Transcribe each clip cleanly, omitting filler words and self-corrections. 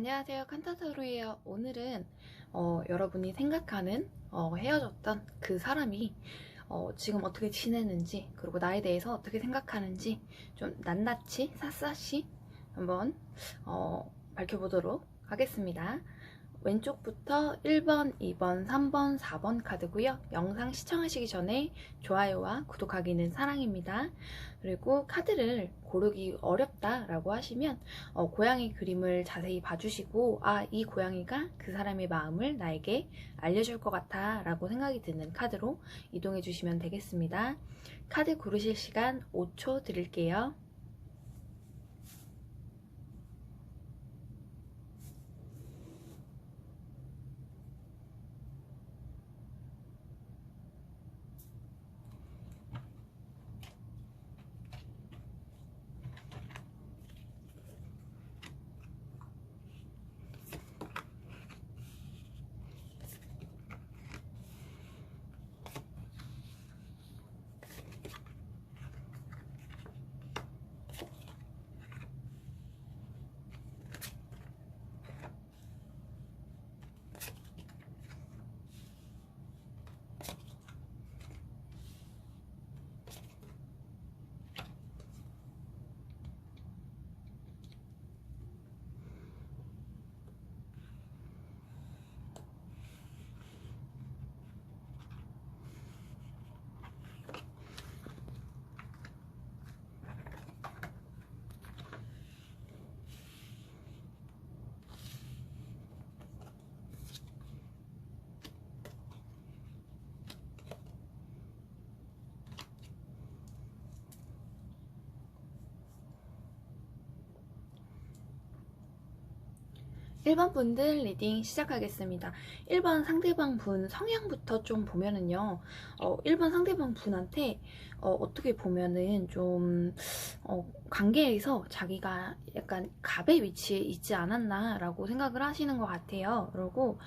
안녕하세요, 칸타타로예요. 오늘은 여러분이 생각하는 헤어졌던 그 사람이 지금 어떻게 지내는지, 그리고 나에 대해서 어떻게 생각하는지 좀 낱낱이 샅샅이 한번 밝혀보도록 하겠습니다. 왼쪽부터 1번, 2번, 3번, 4번 카드고요. 영상 시청하시기 전에 좋아요와 구독하기는 사랑입니다. 그리고 카드를 고르기 어렵다라고 하시면 고양이 그림을 자세히 봐주시고 이 고양이가 그 사람의 마음을 나에게 알려줄 것 같아 라고 생각이 드는 카드로 이동해 주시면 되겠습니다. 카드 고르실 시간 5초 드릴게요. 1번 분들 리딩 시작하겠습니다. 1번 상대방 분 성향부터 좀 보면은요, 1번 상대방 분한테 어떻게 보면은 좀 관계에서 자기가 약간 갑의 위치에 있지 않았나 라고 생각을 하시는 것 같아요. 그리고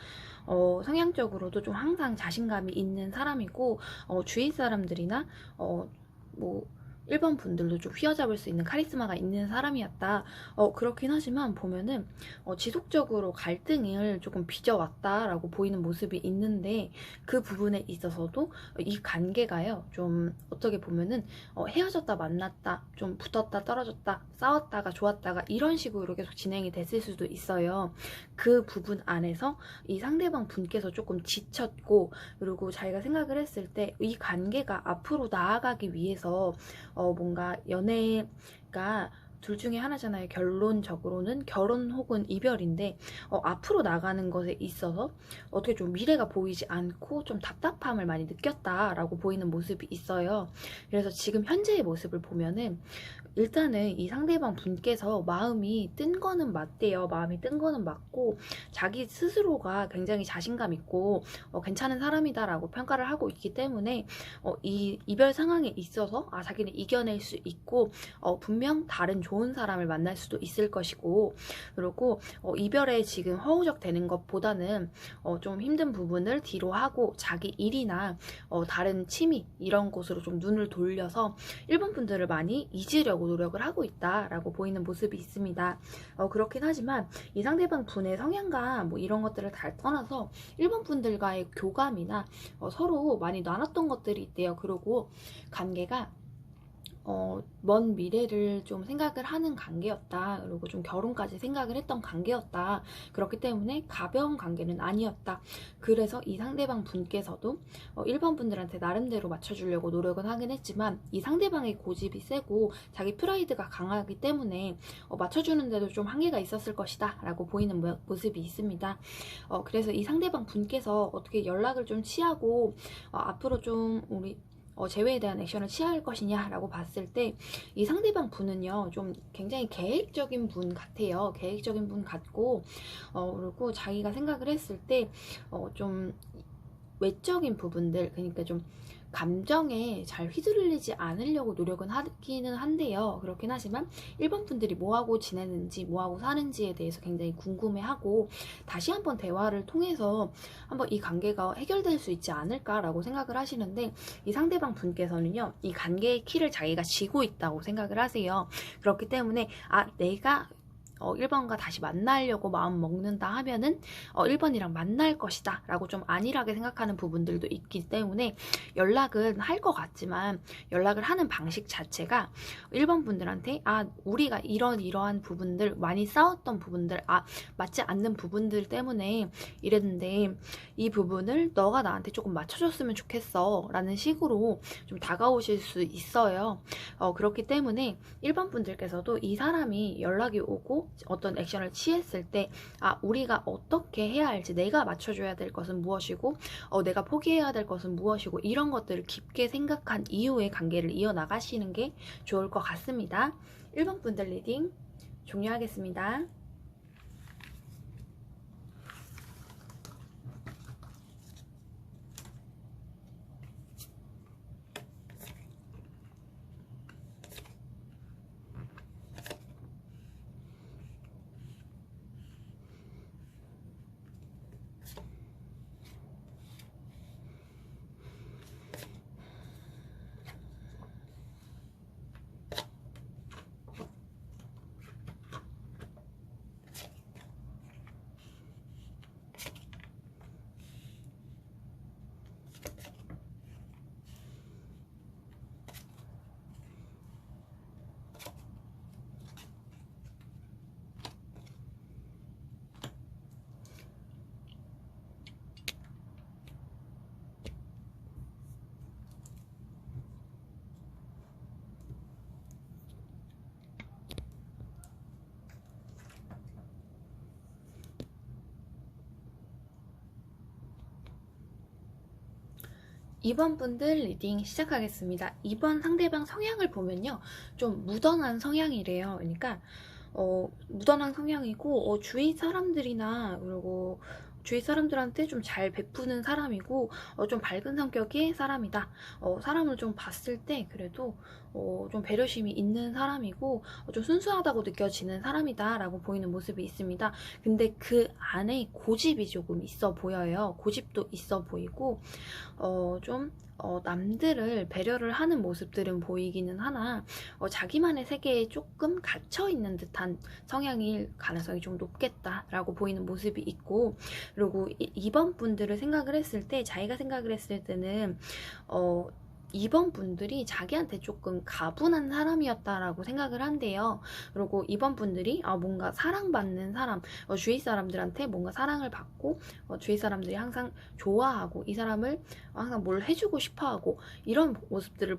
성향적으로도 좀 항상 자신감이 있는 사람이고, 주위 사람들이나 뭐 1번 분들도 좀 휘어잡을 수 있는 카리스마가 있는 사람이었다. 그렇긴 하지만 보면은 지속적으로 갈등을 조금 빚어왔다라고 보이는 모습이 있는데, 그 부분에 있어서도 이 관계가요, 좀 어떻게 보면은 헤어졌다 만났다, 좀 붙었다 떨어졌다, 싸웠다가 좋았다가 이런 식으로 계속 진행이 됐을 수도 있어요. 그 부분 안에서 이 상대방 분께서 조금 지쳤고, 그리고 자기가 생각을 했을 때 이 관계가 앞으로 나아가기 위해서 뭔가 연애가 둘 중에 하나잖아요. 결론적으로는 결혼 혹은 이별인데, 앞으로 나가는 것에 있어서 어떻게 좀 미래가 보이지 않고 좀 답답함을 많이 느꼈다라고 보이는 모습이 있어요. 그래서 지금 현재의 모습을 보면은 일단은 이 상대방 분께서 마음이 뜬 거는 맞대요. 마음이 뜬 거는 맞고, 자기 스스로가 굉장히 자신감 있고 괜찮은 사람이다라고 평가를 하고 있기 때문에 이 이별 상황에 있어서 자기는 이겨낼 수 있고, 분명 다른 좋은 사람을 만날 수도 있을 것이고, 그리고 이별에 지금 허우적 되는 것보다는 좀 힘든 부분을 뒤로 하고 자기 일이나 다른 취미 이런 곳으로 좀 눈을 돌려서 일본 분들을 많이 잊으려고 노력을 하고 있다라고 보이는 모습이 있습니다. 그렇긴 하지만 이 상대방 분의 성향과 뭐 이런 것들을 다 떠나서 일본 분들과의 교감이나 서로 많이 나눴던 것들이 있대요. 그리고 관계가 먼 미래를 좀 생각을 하는 관계였다. 그리고 좀 결혼까지 생각을 했던 관계였다. 그렇기 때문에 가벼운 관계는 아니었다. 그래서 이 상대방 분께서도 1번 분들한테 나름대로 맞춰주려고 노력은 하긴 했지만, 이 상대방의 고집이 세고 자기 프라이드가 강하기 때문에 맞춰주는데도 좀 한계가 있었을 것이다 라고 보이는 모습이 있습니다. 그래서 이 상대방 분께서 어떻게 연락을 좀 취하고 앞으로 좀 우리 재회에 대한 액션을 취할 것이냐라고 봤을 때, 이 상대방 분은요 좀 굉장히 계획적인 분 같아요. 계획적인 분 같고, 그리고 자기가 생각을 했을 때 좀 외적인 부분들, 그러니까 좀 감정에 잘 휘둘리지 않으려고 노력은 하기는 한데요. 그렇긴 하지만 1번 분들이 뭐하고 지내는지, 뭐하고 사는지에 대해서 굉장히 궁금해하고, 다시 한번 대화를 통해서 한번 이 관계가 해결될 수 있지 않을까라고 생각을 하시는데, 이 상대방 분께서는요 이 관계의 키를 자기가 쥐고 있다고 생각을 하세요. 그렇기 때문에 내가 1번과 다시 만나려고 마음 먹는다 하면은 1번이랑 만날 것이다 라고 좀 안일하게 생각하는 부분들도 있기 때문에 연락은 할 것 같지만 연락을 하는 방식 자체가 1번 분들한테 우리가 이러한 부분들, 많이 싸웠던 부분들, 맞지 않는 부분들 때문에 이랬는데 이 부분을 너가 나한테 조금 맞춰줬으면 좋겠어 라는 식으로 좀 다가오실 수 있어요. 그렇기 때문에 1번 분들께서도 이 사람이 연락이 오고 어떤 액션을 취했을 때 우리가 어떻게 해야 할지, 내가 맞춰줘야 될 것은 무엇이고 내가 포기해야 될 것은 무엇이고, 이런 것들을 깊게 생각한 이후에 관계를 이어나가시는 게 좋을 것 같습니다. 1번 분들 리딩 종료하겠습니다. 2번 분들 리딩 시작하겠습니다. 2번 상대방 성향을 보면요, 좀 무던한 성향이래요. 그러니까 무던한 성향이고 주위 사람들이나 그리고 주위 사람들한테 좀 잘 베푸는 사람이고 좀 밝은 성격의 사람이다. 사람을 좀 봤을 때 그래도 좀 배려심이 있는 사람이고 좀 순수하다고 느껴지는 사람이다 라고 보이는 모습이 있습니다. 근데 그 안에 고집이 조금 있어 보여요. 고집도 있어 보이고 좀 남들을 배려를 하는 모습들은 보이기는 하나 자기만의 세계에 조금 갇혀있는 듯한 성향일 가능성이 좀 높겠다라고 보이는 모습이 있고, 그리고 2번 분들을 생각을 했을 때, 자기가 생각을 했을 때는 2번 분들이 자기한테 조금 가분한 사람이었다라고 생각을 한대요. 그리고 2번 분들이 뭔가 사랑받는 사람, 주위 사람들한테 뭔가 사랑을 받고 주위 사람들이 항상 좋아하고 이 사람을 항상 뭘 해주고 싶어하고 이런 모습들을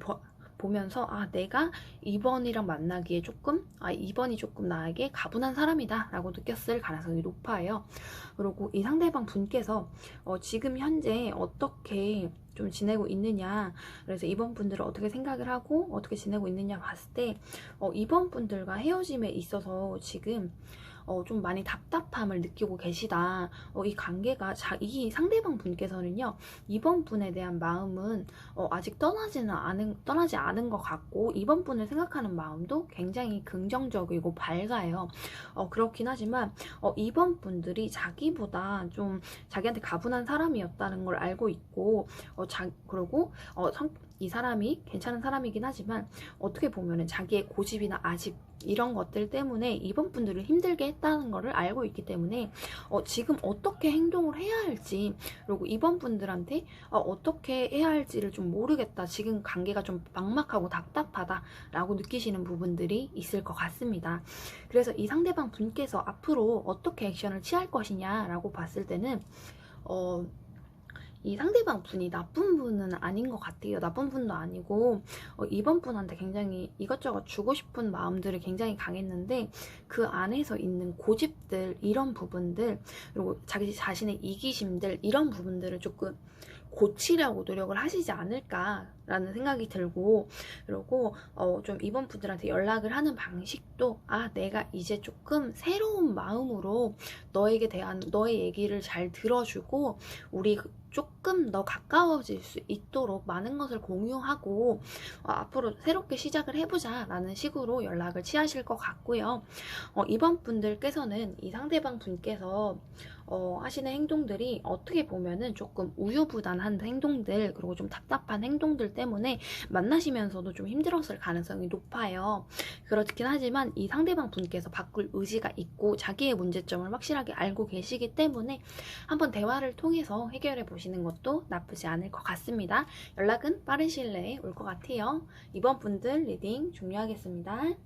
보면서 내가 2번이랑 만나기에 조금 2번이 조금 나에게 가분한 사람이다 라고 느꼈을 가능성이 높아요. 그리고 이 상대방 분께서 지금 현재 어떻게 좀 지내고 있느냐, 그래서 2번 분들을 어떻게 생각을 하고 어떻게 지내고 있느냐 봤을 때 2번 분들과 헤어짐에 있어서 지금 좀 많이 답답함을 느끼고 계시다. 이 관계가 이 상대방 분께서는요, 2번 분에 대한 마음은 아직 떠나지 않은 것 같고 2번 분을 생각하는 마음도 굉장히 긍정적이고 밝아요. 그렇긴 하지만 2번 분들이 자기보다 좀 자기한테 가분한 사람이었다는 걸 알고 있고 그리고 이 사람이 괜찮은 사람이긴 하지만 어떻게 보면은 자기의 고집이나 아집 이런 것들 때문에 2번 분들을 힘들게 했다는 거를 알고 있기 때문에 지금 어떻게 행동을 해야 할지, 그리고 2번 분들한테 어떻게 해야 할지를 좀 모르겠다, 지금 관계가 좀 막막하고 답답하다 라고 느끼시는 부분들이 있을 것 같습니다. 그래서 이 상대방 분께서 앞으로 어떻게 액션을 취할 것이냐 라고 봤을 때는 이 상대방 분이 나쁜 분은 아닌 것 같아요. 나쁜 분도 아니고 2번 분한테 굉장히 이것저것 주고 싶은 마음들이 굉장히 강했는데 그 안에서 있는 고집들, 이런 부분들, 그리고 자기 자신의 이기심들, 이런 부분들을 조금 고치려고 노력을 하시지 않을까라는 생각이 들고, 그리고 좀 2번 분들한테 연락을 하는 방식도 내가 이제 조금 새로운 마음으로 너에게 대한 너의 얘기를 잘 들어주고 우리 조금 더 가까워질 수 있도록 많은 것을 공유하고 앞으로 새롭게 시작을 해보자 라는 식으로 연락을 취하실 것 같고요. 2번 분들께서는 이 상대방 분께서 하시는 행동들이 어떻게 보면은 조금 우유부단한 행동들, 그리고 좀 답답한 행동들 때문에 만나시면서도 좀 힘들었을 가능성이 높아요. 그렇긴 하지만 이 상대방 분께서 바꿀 의지가 있고 자기의 문제점을 확실하게 알고 계시기 때문에 한번 대화를 통해서 해결해 보시는 것도 나쁘지 않을 것 같습니다. 연락은 빠른 시일 내에 올 것 같아요. 이번 분들 리딩 종료하겠습니다.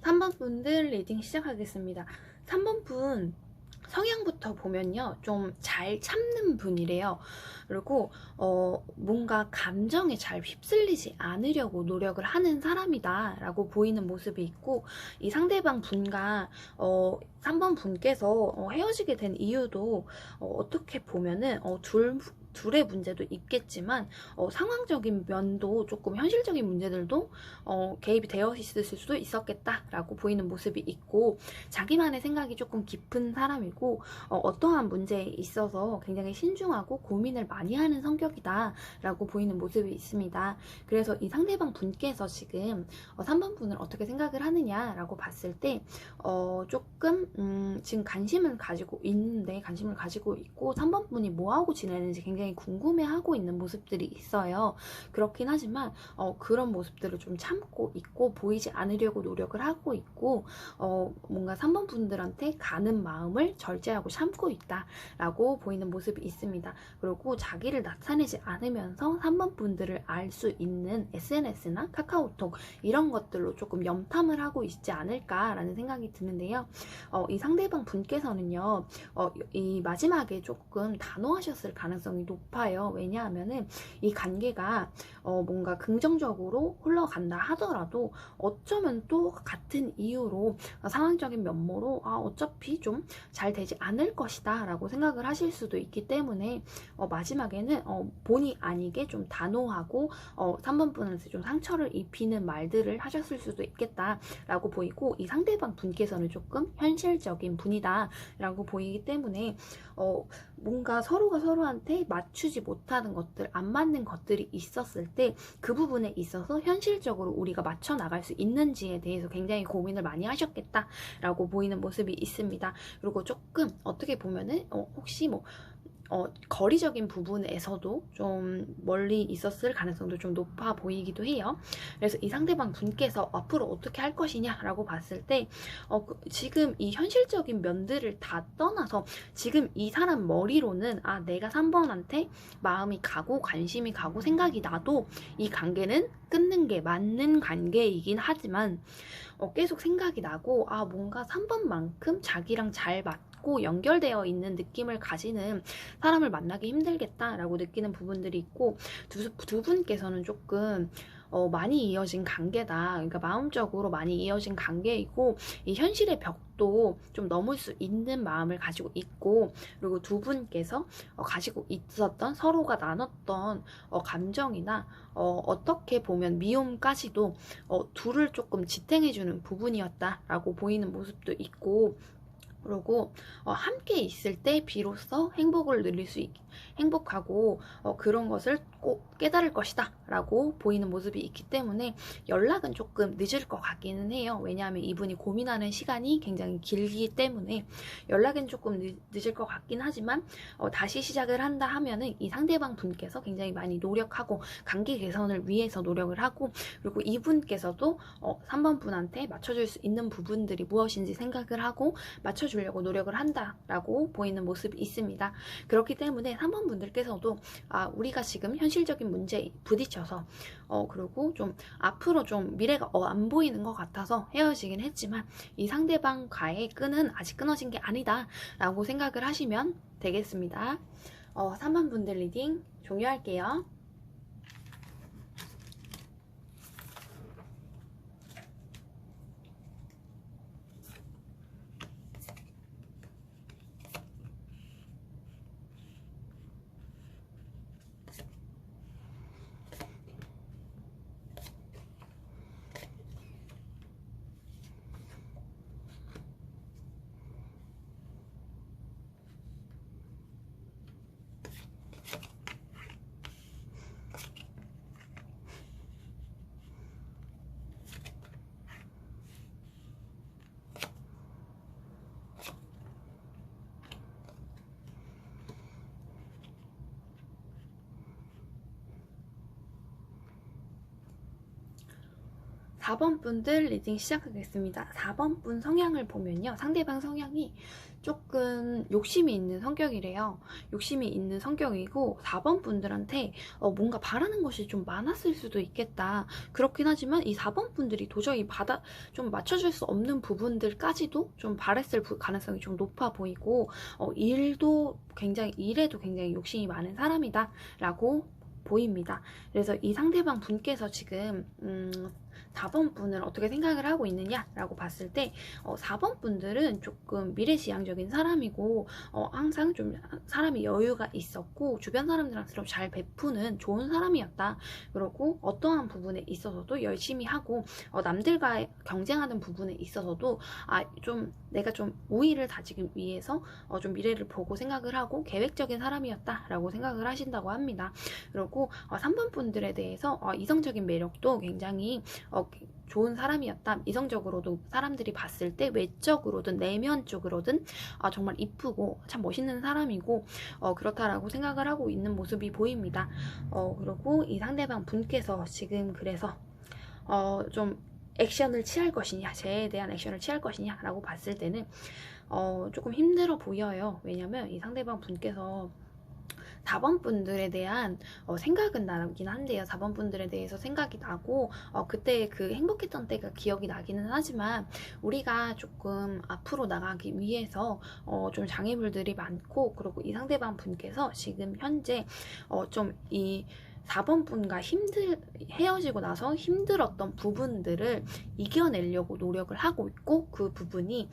3번 분들 리딩 시작하겠습니다. 3번 분 성향부터 보면요, 좀 잘 참는 분이래요. 그리고 뭔가 감정에 잘 휩쓸리지 않으려고 노력을 하는 사람이다 라고 보이는 모습이 있고, 이 상대방 분과 3번 분께서 헤어지게 된 이유도 어떻게 보면은 둘의 문제도 있겠지만 상황적인 면도 조금 현실적인 문제들도 개입이 되어 있을 수도 있었겠다라고 보이는 모습이 있고, 자기만의 생각이 조금 깊은 사람이고 어떠한 문제에 있어서 굉장히 신중하고 고민을 많이 하는 성격이다 라고 보이는 모습이 있습니다. 그래서 이 상대방 분께서 지금 3번 분을 어떻게 생각을 하느냐 라고 봤을 때 조금 지금 관심을 가지고 있고 3번 분이 뭐하고 지내는지 굉장히 궁금해하고 있는 모습들이 있어요. 그렇긴 하지만 그런 모습들을 좀 참고 있고 보이지 않으려고 노력을 하고 있고 뭔가 3번 분들한테 가는 마음을 절제하고 참고 있다 라고 보이는 모습이 있습니다. 그리고 자기를 나타내지 않으면서 3번 분들을 알 수 있는 SNS나 카카오톡 이런 것들로 조금 염탐을 하고 있지 않을까라는 생각이 드는데요. 이 상대방 분께서는요, 이 마지막에 조금 단호하셨을 가능성이 높아요. 왜냐하면은 이 관계가 뭔가 긍정적으로 흘러간다 하더라도 어쩌면 또 같은 이유로 상황적인 면모로 어차피 좀 잘 되지 않을 것이다 라고 생각을 하실 수도 있기 때문에 마지막에는 본의 아니게 좀 단호하고 3번 분한테 좀 상처를 입히는 말들을 하셨을 수도 있겠다 라고 보이고, 이 상대방 분께서는 조금 현실적인 분이다 라고 보이기 때문에 뭔가 서로가 서로한테 맞추지 못하는 것들, 안 맞는 것들이 있었을 때 그 부분에 있어서 현실적으로 우리가 맞춰 나갈 수 있는지에 대해서 굉장히 고민을 많이 하셨겠다 라고 보이는 모습이 있습니다. 그리고 조금 어떻게 보면은 혹시 뭐 거리적인 부분에서도 좀 멀리 있었을 가능성도 좀 높아 보이기도 해요. 그래서 이 상대방 분께서 앞으로 어떻게 할 것이냐 라고 봤을 때 지금 이 현실적인 면들을 다 떠나서 지금 이 사람 머리로는 내가 3번한테 마음이 가고 관심이 가고 생각이 나도 이 관계는 끊는 게 맞는 관계이긴 하지만 계속 생각이 나고 뭔가 3번만큼 자기랑 잘 맞고 연결되어 있는 느낌을 가지는 사람을 만나기 힘들겠다라고 느끼는 부분들이 있고, 두 분께서는 조금 많이 이어진 관계다. 그러니까 마음적으로 많이 이어진 관계이고 이 현실의 벽도 좀 넘을 수 있는 마음을 가지고 있고, 그리고 두 분께서 가지고 있었던 서로가 나눴던 감정이나 어떻게 보면 미움까지도 둘을 조금 지탱해주는 부분이었다라고 보이는 모습도 있고, 그리고 함께 있을 때 비로소 행복을 누릴 수 있게 행복하고 그런 것을 꼭 깨달을 것이다 라고 보이는 모습이 있기 때문에 연락은 조금 늦을 것 같기는 해요. 왜냐하면 이분이 고민하는 시간이 굉장히 길기 때문에 연락은 조금 늦을 것 같긴 하지만 다시 시작을 한다 하면은 이 상대방 분께서 굉장히 많이 노력하고 관계 개선을 위해서 노력을 하고, 그리고 이분께서도 3번 분한테 맞춰줄 수 있는 부분들이 무엇인지 생각을 하고 맞춰주려고 노력을 한다라고 보이는 모습이 있습니다. 그렇기 때문에 3번 분들께서도 우리가 지금 현실적인 문제에 부딪혀서 그리고 좀 앞으로 좀 미래가 안 보이는 것 같아서 헤어지긴 했지만 이 상대방과의 끈은 아직 끊어진 게 아니다 라고 생각을 하시면 되겠습니다. 3번 분들 리딩 종료할게요. 4번 분들 리딩 시작하겠습니다. 4번 분 성향을 보면요. 상대방 성향이 조금 욕심이 있는 성격이래요. 욕심이 있는 성격이고 4번 분들한테 뭔가 바라는 것이 좀 많았을 수도 있겠다. 그렇긴 하지만 이 4번 분들이 도저히 좀 맞춰줄 수 없는 부분들까지도 좀 바랬을 가능성이 좀 높아 보이고 일에도 굉장히 욕심이 많은 사람이다 라고 보입니다. 그래서 이 상대방 분께서 지금 4번 분을 어떻게 생각을 하고 있느냐라고 봤을 때 4번 분들은 조금 미래지향적인 사람이고 항상 좀 사람이 여유가 있었고 주변 사람들한테 잘 베푸는 좋은 사람이었다. 그리고 어떠한 부분에 있어서도 열심히 하고 남들과 경쟁하는 부분에 있어서도 내가 좀 우위를 다지기 위해서 좀 미래를 보고 생각을 하고 계획적인 사람이었다라고 생각을 하신다고 합니다. 그리고 3번 분들에 대해서 이성적인 매력도 굉장히 좋은 사람이었다. 이성적으로도 사람들이 봤을 때 외적으로든 내면 쪽으로든 정말 이쁘고 참 멋있는 사람이고 그렇다라고 생각을 하고 있는 모습이 보입니다. 그리고 이 상대방 분께서 지금 그래서 좀 액션을 취할 것이냐, 쟤에 대한 액션을 취할 것이냐 라고 봤을 때는 조금 힘들어 보여요. 왜냐면 이 상대방 분께서 4번 분들에 대한 생각은 나긴 한데요. 4번 분들에 대해서 생각이 나고 그때 그 행복했던 때가 기억이 나기는 하지만 우리가 조금 앞으로 나가기 위해서 좀 장애물들이 많고 그리고 이 상대방 분께서 지금 현재 좀 이 4번 분과 헤어지고 나서 힘들었던 부분들을 이겨내려고 노력을 하고 있고 그 부분이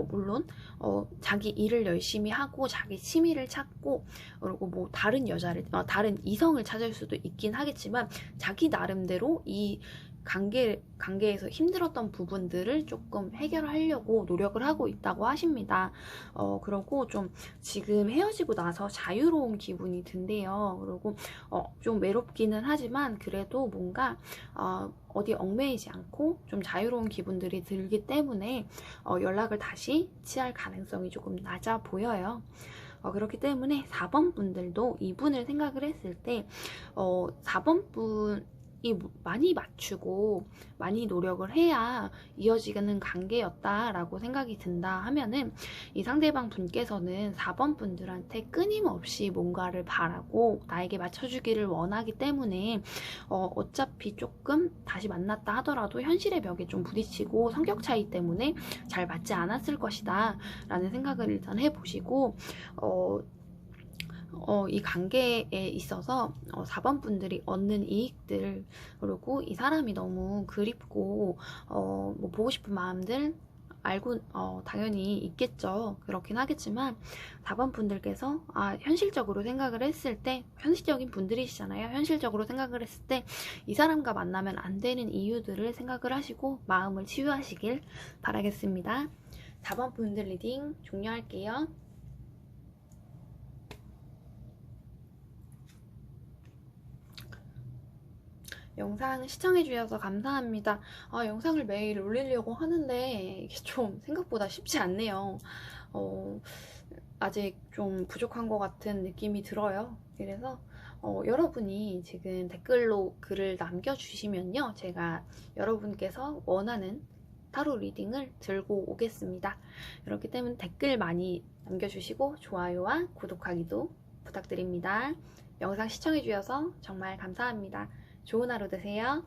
물론 자기 일을 열심히 하고 자기 취미를 찾고 그리고 뭐 다른 이성을 찾을 수도 있긴 하겠지만 자기 나름대로 이 관계에서 힘들었던 부분들을 조금 해결하려고 노력을 하고 있다고 하십니다. 그리고 좀 지금 헤어지고 나서 자유로운 기분이 든대요. 그리고 좀 외롭기는 하지만 그래도 뭔가 어디 얽매이지 않고 좀 자유로운 기분들이 들기 때문에 연락을 다시 취할 가능성이 조금 낮아 보여요. 그렇기 때문에 4번 분들도 이분을 생각을 했을 때 4번 분이 많이 맞추고 많이 노력을 해야 이어지는 관계였다라고 생각이 든다 하면은 이 상대방 분께서는 4번 분들한테 끊임없이 뭔가를 바라고 나에게 맞춰주기를 원하기 때문에 어차피 조금 다시 만났다 하더라도 현실의 벽에 좀 부딪히고 성격 차이 때문에 잘 맞지 않았을 것이다 라는 생각을 일단 해보시고 이 관계에 있어서 4번 분들이 얻는 이익들 그리고 이 사람이 너무 그립고 뭐 보고 싶은 마음들 알고 당연히 있겠죠. 그렇긴 하겠지만 4번 분들께서 현실적으로 생각을 했을 때 현실적인 분들이시잖아요. 현실적으로 생각을 했을 때 이 사람과 만나면 안 되는 이유들을 생각을 하시고 마음을 치유하시길 바라겠습니다. 4번 분들 리딩 종료할게요. 영상 시청해주셔서 감사합니다. 영상을 매일 올리려고 하는데 이게 좀 생각보다 쉽지 않네요. 아직 좀 부족한 것 같은 느낌이 들어요. 그래서 여러분이 지금 댓글로 글을 남겨주시면요. 제가 여러분께서 원하는 타로 리딩을 들고 오겠습니다. 그렇기 때문에 댓글 많이 남겨주시고 좋아요와 구독하기도 부탁드립니다. 영상 시청해주셔서 정말 감사합니다. 좋은 하루 되세요.